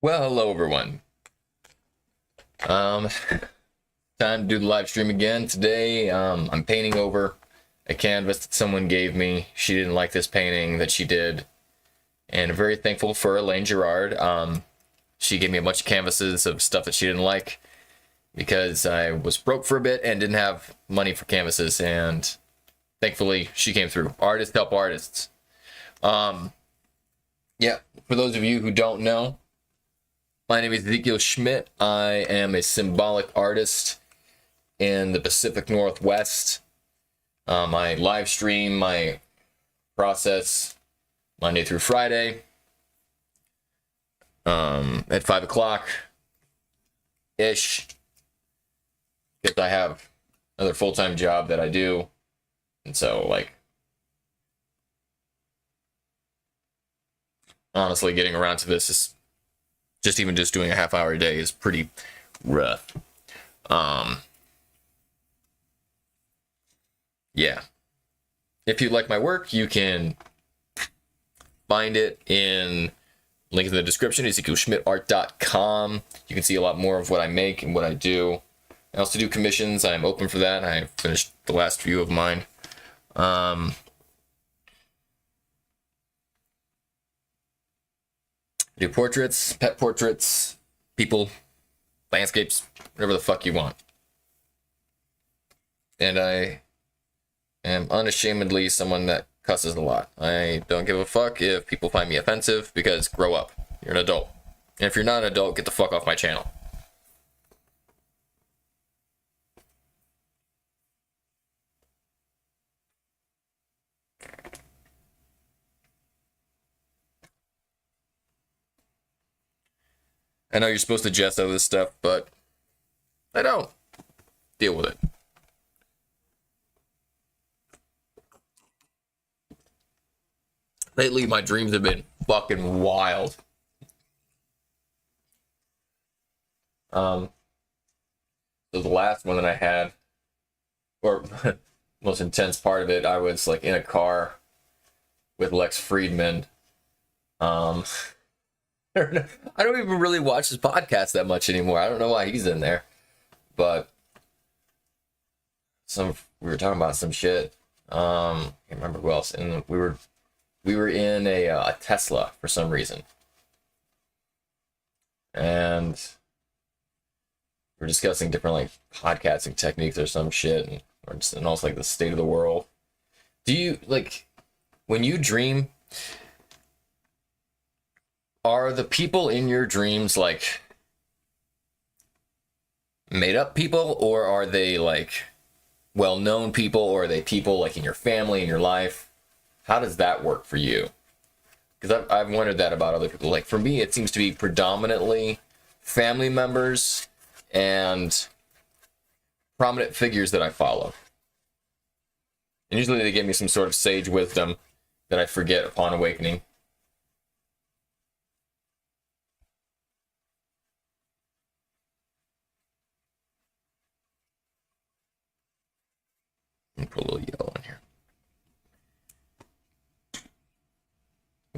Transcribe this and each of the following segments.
Well, hello everyone. Um, Time to do the live stream again. Today, I'm painting over a canvas that someone gave me. She didn't like this painting that she did, and I'm very thankful for Elaine Gerard. She gave me a bunch of canvases of stuff that she didn't like because I was broke for a bit and didn't have money for canvases, and thankfully she came through. Artists help artists. Um, yeah, for those of you who don't know, my name is Ezekiel Schmidt. I am a symbolic artist in the Pacific Northwest. I live stream my process Monday through Friday at 5 o'clock ish, because I have another full time job that I do. And so, honestly, getting around to this is just doing a half hour a day is pretty rough. Um, yeah. If you like my work, you can find it in link in the description, EzekielSchmidtArt.com. You can see a lot more of what I make and what I do. I also do commissions. I'm open for that. I finished the last few of mine. Do portraits, pet portraits, people, landscapes, whatever the fuck you want. And I am unashamedly someone that cusses a lot. I don't give a fuck if people find me offensive, because grow up. You're an adult. And if you're not an adult, get the fuck off my channel. I know you're supposed to jest over this stuff, but I don't. Deal with it. Lately, my dreams have been fucking wild. So the last one that I had, or most intense part of it, I was like in a car with Lex Friedman. Um, I don't even really watch his podcast that much anymore. I don't know why he's in there, but we were talking about some shit. Can't remember who else, and we were in a Tesla for some reason, and we're discussing different like podcasting techniques or some shit, and also like the state of the world. Do you like when you dream? Are the people in your dreams like made up people, or are they like well known people, or are they people like in your family, in your life? How does that work for you? Because I've wondered that about other people. Like for me, it seems to be predominantly family members and prominent figures that I follow. And usually they give me some sort of sage wisdom that I forget upon awakening. Let me put a little yellow in here.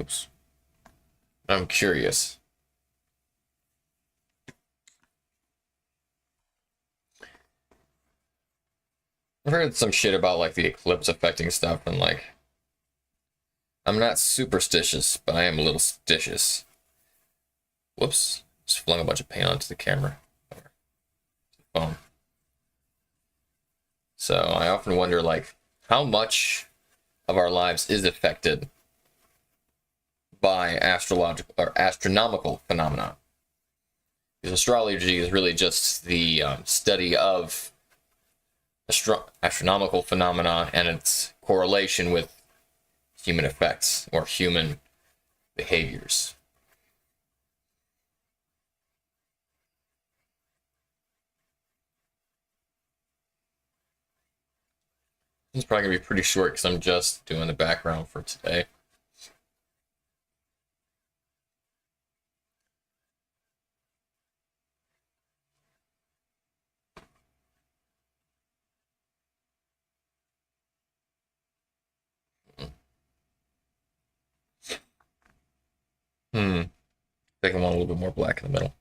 Oops. I'm curious. I've heard some shit about like the eclipse affecting stuff, and like I'm not superstitious, but I am a little stitious. Whoops. Just flung a bunch of paint onto the camera. Phone. So I often wonder like how much of our lives is affected by astrological or astronomical phenomena. Because astrology is really just the study of astronomical phenomena and its correlation with human effects or human behaviors. This is probably gonna be pretty short because I'm just doing the background for today. Hmm. I think I want a little bit more black in the middle.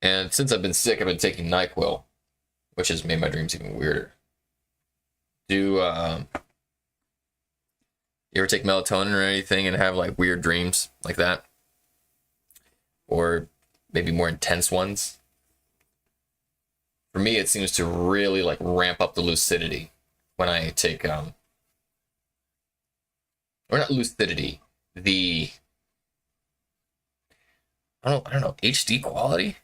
And since I've been sick, I've been taking NyQuil, which has made my dreams even weirder. Do you ever take melatonin or anything and have like weird dreams like that? Or maybe more intense ones? For me, it seems to really like ramp up the lucidity when I take or not lucidity, the I don't know, HD quality?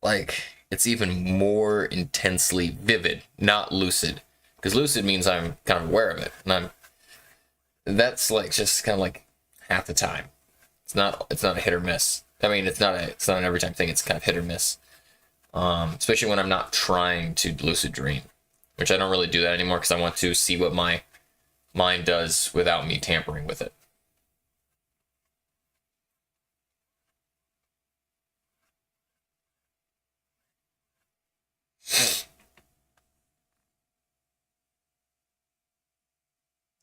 Like it's even more intensely vivid, not lucid. Because lucid means I'm kind of aware of it, and that's like just kind of like half the time. It's not a hit or miss. I mean, it's not an every time thing. It's kind of hit or miss. Especially when I'm not trying to lucid dream, which I don't really do that anymore because I want to see what my mind does without me tampering with it.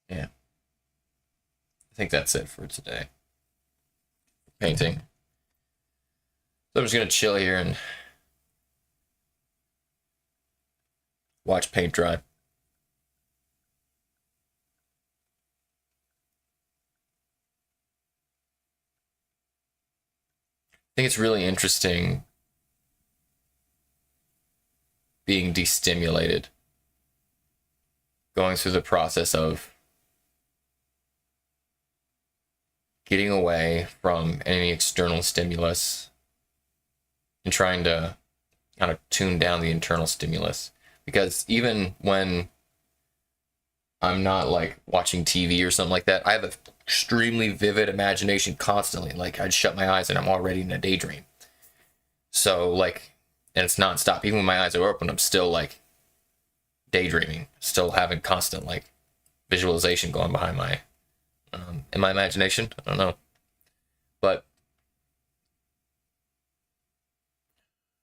Yeah, I think that's it for today. Painting. So I'm just gonna chill here and watch paint dry. I think it's really interesting being destimulated, going through the process of getting away from any external stimulus and trying to kind of tune down the internal stimulus. Because even when I'm not like watching TV or something like that, I have an extremely vivid imagination constantly. Like I'd shut my eyes and I'm already in a daydream. So like, and it's nonstop. Even when my eyes are open, I'm still like daydreaming, still having constant like visualization going behind my in my imagination. I don't know, but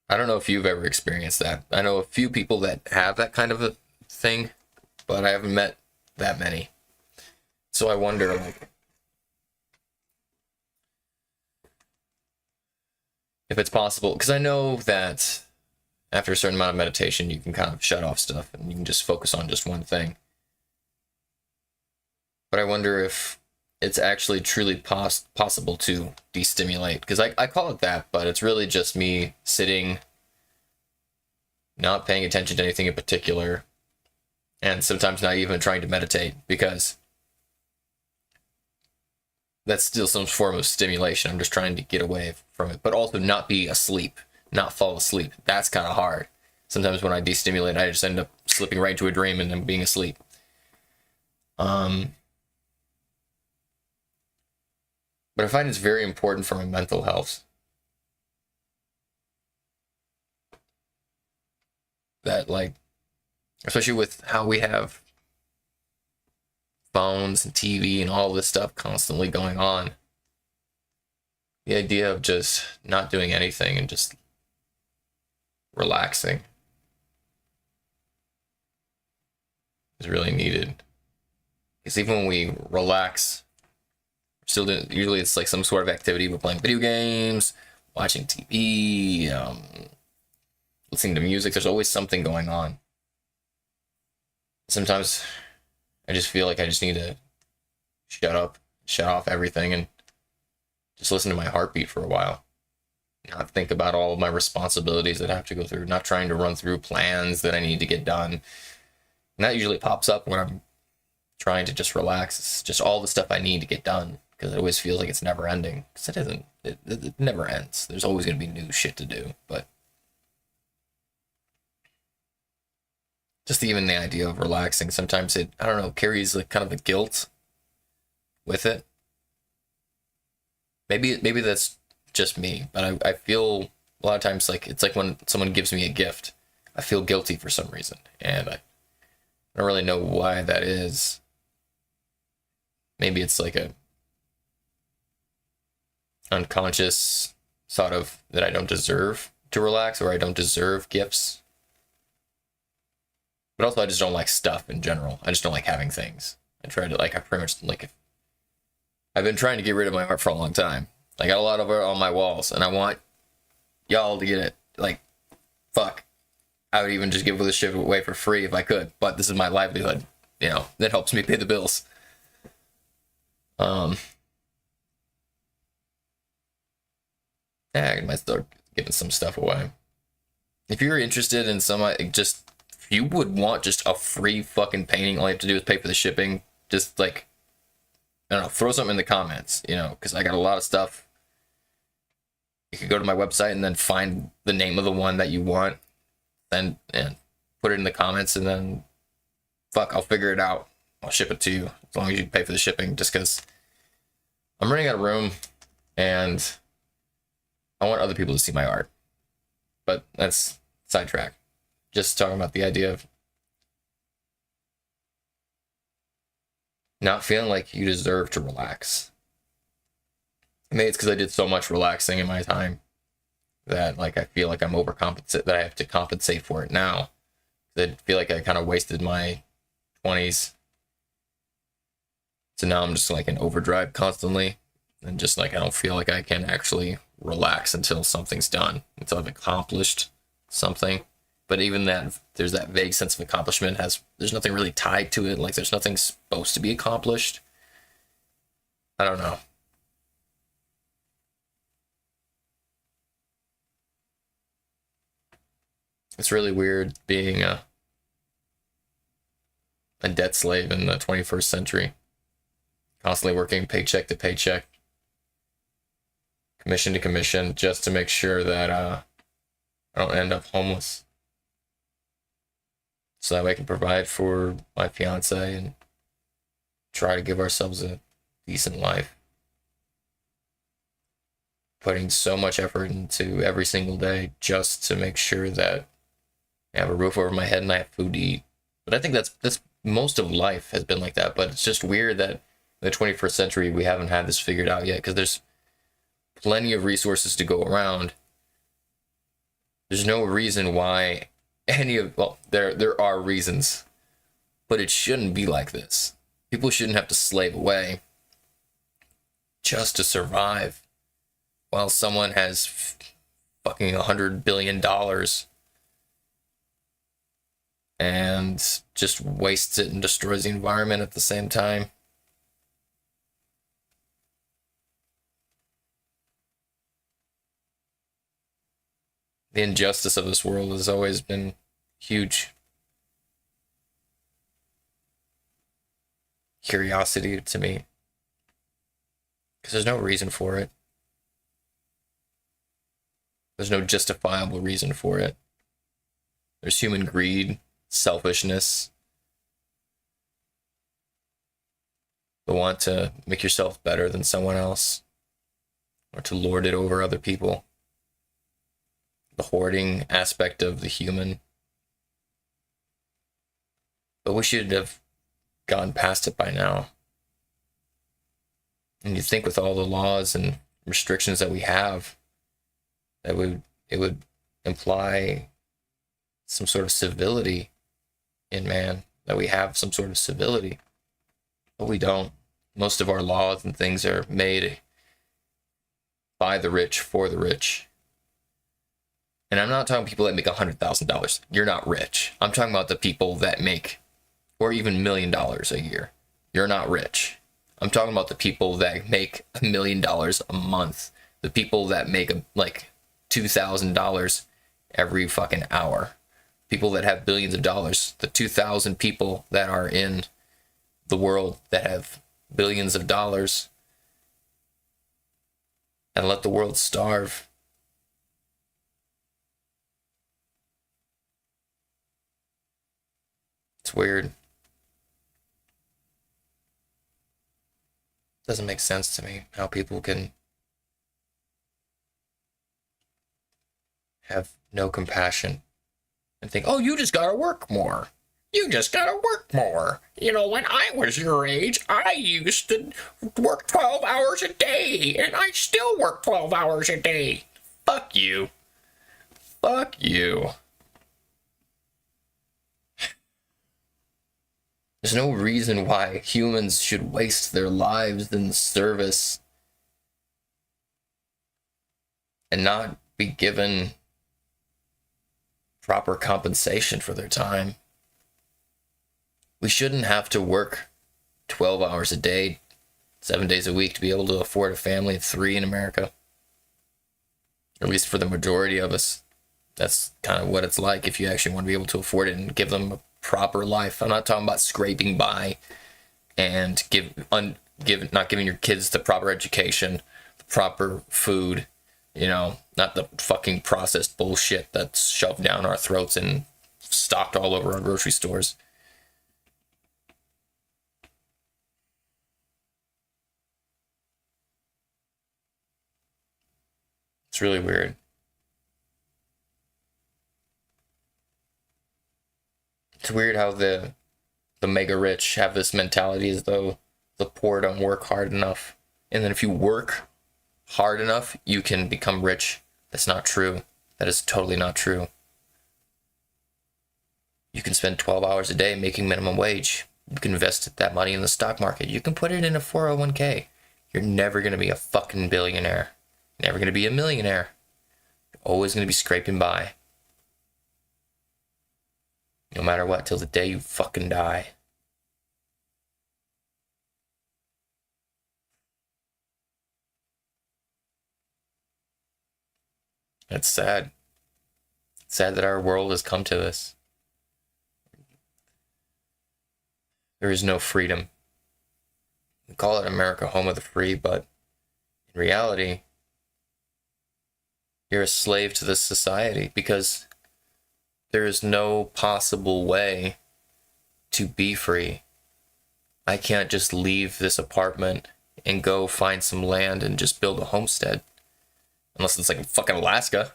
I don't know if you've ever experienced that. I know a few people that have that kind of a thing, but I haven't met that many. So I wonder, like, if it's possible, because I know that after a certain amount of meditation, you can kind of shut off stuff and you can just focus on just one thing. But I wonder if it's actually truly possible to destimulate, because I call it that, but it's really just me sitting, not paying attention to anything in particular, and sometimes not even trying to meditate, because that's still some form of stimulation. I'm just trying to get away from it, but also not be asleep, not fall asleep. That's kind of hard. Sometimes when I destimulate, I just end up slipping right into a dream and then being asleep. But I find it's very important for my mental health that, like, especially with how we have phones and TV and all this stuff constantly going on, the idea of just not doing anything and just relaxing is really needed. Because even when we relax, still doing, usually it's like some sort of activity. We're playing video games, watching TV, listening to music. There's always something going on. Sometimes I just feel like I just need to shut off everything, and just listen to my heartbeat for a while. Not think about all of my responsibilities that I have to go through. Not trying to run through plans that I need to get done. And that usually pops up when I'm trying to just relax. It's just all the stuff I need to get done, because it always feels like it's never ending. Because it isn't. It never ends. There's always going to be new shit to do. But just even the idea of relaxing, sometimes it, I don't know, carries like kind of a guilt with it. Maybe that's just me, but I feel a lot of times like it's like when someone gives me a gift, I feel guilty for some reason, and I don't really know why that is. Maybe it's like a unconscious thought of that I don't deserve to relax, or I don't deserve gifts. But also, I just don't like stuff in general. I just don't like having things. I pretty much, like, I've been trying to get rid of my art for a long time. I got a lot of art on my walls, and I want y'all to get it. Like, fuck. I would even just give this shit away for free if I could, but this is my livelihood. You know, that helps me pay the bills. I might start giving some stuff away. If you're interested in if you would want just a free fucking painting, all you have to do is pay for the shipping. Just like, I don't know, throw something in the comments, you know, because I got a lot of stuff. You could go to my website and then find the name of the one that you want, and put it in the comments, and then I'll figure it out. I'll ship it to you as long as you pay for the shipping. Just because I'm running out of room, and I want other people to see my art. But that's sidetrack. Just talking about the idea of not feeling like you deserve to relax. Maybe it's because I did so much relaxing in my time that, like, I feel like I'm overcompensate, that I have to compensate for it now. I feel like I kind of wasted my 20s. So now I'm just like in overdrive constantly, and just like I don't feel like I can actually relax until something's done, until I've accomplished something. But even that, there's that vague sense of accomplishment. There's nothing really tied to it. Like, there's nothing supposed to be accomplished. I don't know. It's really weird being a debt slave in the 21st century. Constantly working paycheck to paycheck, commission to commission, just to make sure that I don't end up homeless. So that way I can provide for my fiance and try to give ourselves a decent life. Putting so much effort into every single day just to make sure that I have a roof over my head and I have food to eat. But I think that's most of life has been like that. But it's just weird that in the 21st century we haven't had this figured out yet, because there's plenty of resources to go around. There's no reason why there are reasons, but it shouldn't be like this. People shouldn't have to slave away just to survive while someone has fucking $100 billion and just wastes it and destroys the environment at the same time. The injustice of this world has always been huge. Curiosity to me, because there's no reason for it. There's no justifiable reason for it. There's human greed, selfishness, the want to make yourself better than someone else, or to lord it over other people. The hoarding aspect of the human. But we should have gone past it by now. And you think with all the laws and restrictions that we have, that it would imply some sort of civility in man, that we have some sort of civility. But we don't. Most of our laws and things are made by the rich, for the rich. And I'm not talking people that make $100,000. You're not rich. I'm talking about the people that make, or even $1 million a year. You're not rich. I'm talking about the people that make $1 million a month. The people that make like $2,000 every fucking hour. People that have billions of dollars. The 2,000 people that are in the world that have billions of dollars and let the world starve. It's weird. Doesn't make sense to me how people can have no compassion and think, oh, you just gotta work more. You just gotta work more. You know, when I was your age, I used to work 12 hours a day, and I still work 12 hours a day. Fuck you. Fuck you. There's no reason why humans should waste their lives in the service and not be given proper compensation for their time. We shouldn't have to work 12 hours a day, 7 days a week to be able to afford a family of 3 in America. Or at least for the majority of us. That's kind of what it's like if you actually want to be able to afford it and give them a proper life. I'm not talking about scraping by and not giving your kids the proper education, the proper food, not the fucking processed bullshit that's shoved down our throats and stocked all over our grocery stores. It's really weird. It's weird how the mega rich have this mentality as though the poor don't work hard enough. And then if you work hard enough, you can become rich. That's not true. That is totally not true. You can spend 12 hours a day making minimum wage. You can invest that money in the stock market. You can put it in a 401k. You're never going to be a fucking billionaire. You're never going to be a millionaire. You're always going to be scraping by. No matter what, till the day you fucking die. It's sad. It's sad that our world has come to this. There is no freedom. We call it America, home of the free, but in reality, you're a slave to this society because there is no possible way to be free. I can't just leave this apartment and go find some land and just build a homestead. Unless it's like in fucking Alaska.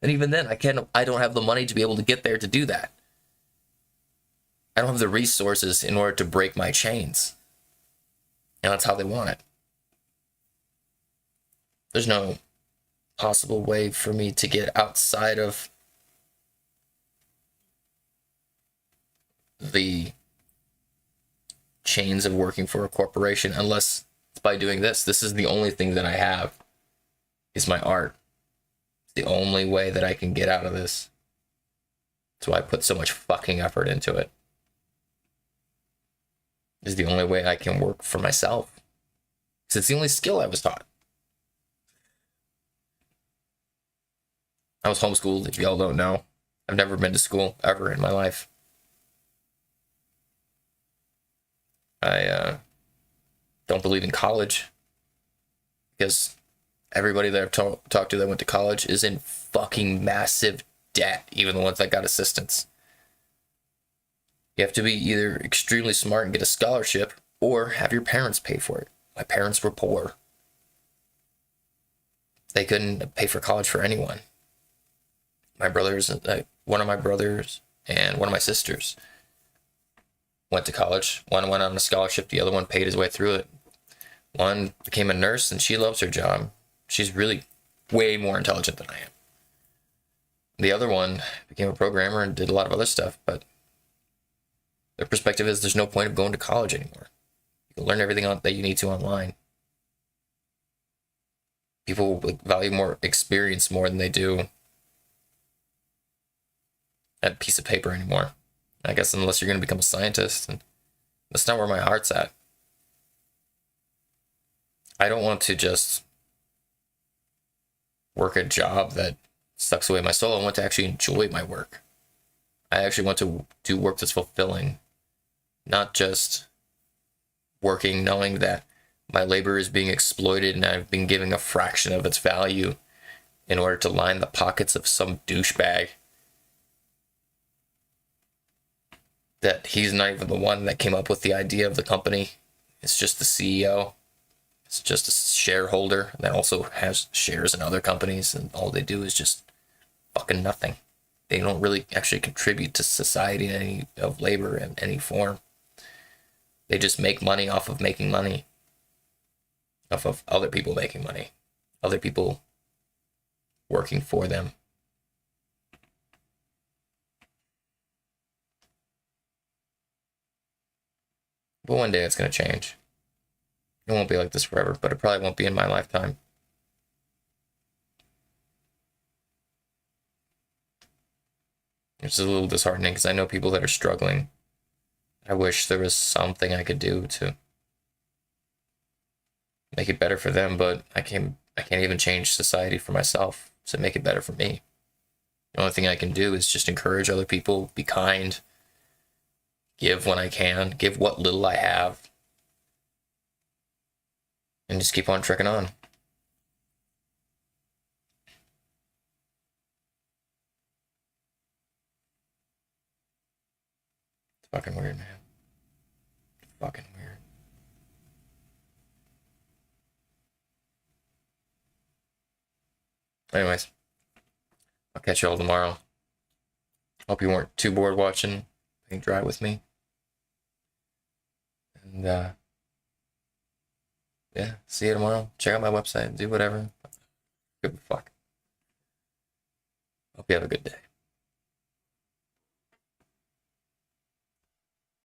And even then, I don't have the money to be able to get there to do that. I don't have the resources in order to break my chains. And that's how they want it. There's no possible way for me to get outside of the chains of working for a corporation unless it's by doing this. This is the only thing that I have, is my art. It's the only way that I can get out of this. That's why I put so much fucking effort into it. It's the only way I can work for myself. Because it's the only skill I was taught. I was homeschooled, if y'all don't know. I've never been to school ever in my life. I don't believe in college because everybody that I've talked to that went to college is in fucking massive debt, even the ones that got assistance. You have to be either extremely smart and get a scholarship or have your parents pay for it. My parents were poor. They couldn't pay for college for anyone. My brothers, one of my brothers and one of my sisters went to college. One went on a scholarship. The other one paid his way through it. One became a nurse and she loves her job. She's really way more intelligent than I am. The other one became a programmer and did a lot of other stuff, but their perspective is there's no point of going to college anymore. You can learn everything that you need to online. People value more experience more than they do a piece of paper anymore. I guess unless you're going to become a scientist, and that's not where my heart's at. I don't want to just work a job that sucks away my soul. I want to actually enjoy my work. I actually want to do work that's fulfilling, not just working knowing that my labor is being exploited and I've been giving a fraction of its value in order to line the pockets of some douchebag that he's not even the one that came up with the idea of the company. It's just the CEO. It's just a shareholder that also has shares in other companies, and all they do is just fucking nothing. They don't really actually contribute to society in any of labor in any form. They just make money off of making money. Off of other people making money. Other people working for them. But one day it's going to change. It won't be like this forever, but it probably won't be in my lifetime. It's a little disheartening because I know people that are struggling. I wish there was something I could do to make it better for them, but I can't even change society for myself to make it better for me. The only thing I can do is just encourage other people, be kind, give when I can, give what little I have, and just keep on trekking on. It's fucking weird, man. It's fucking weird. Anyways, I'll catch y'all tomorrow. Hope you weren't too bored watching paint dry with me. And yeah, see you tomorrow. Check out my website, do whatever. Good fuck. Hope you have a good day.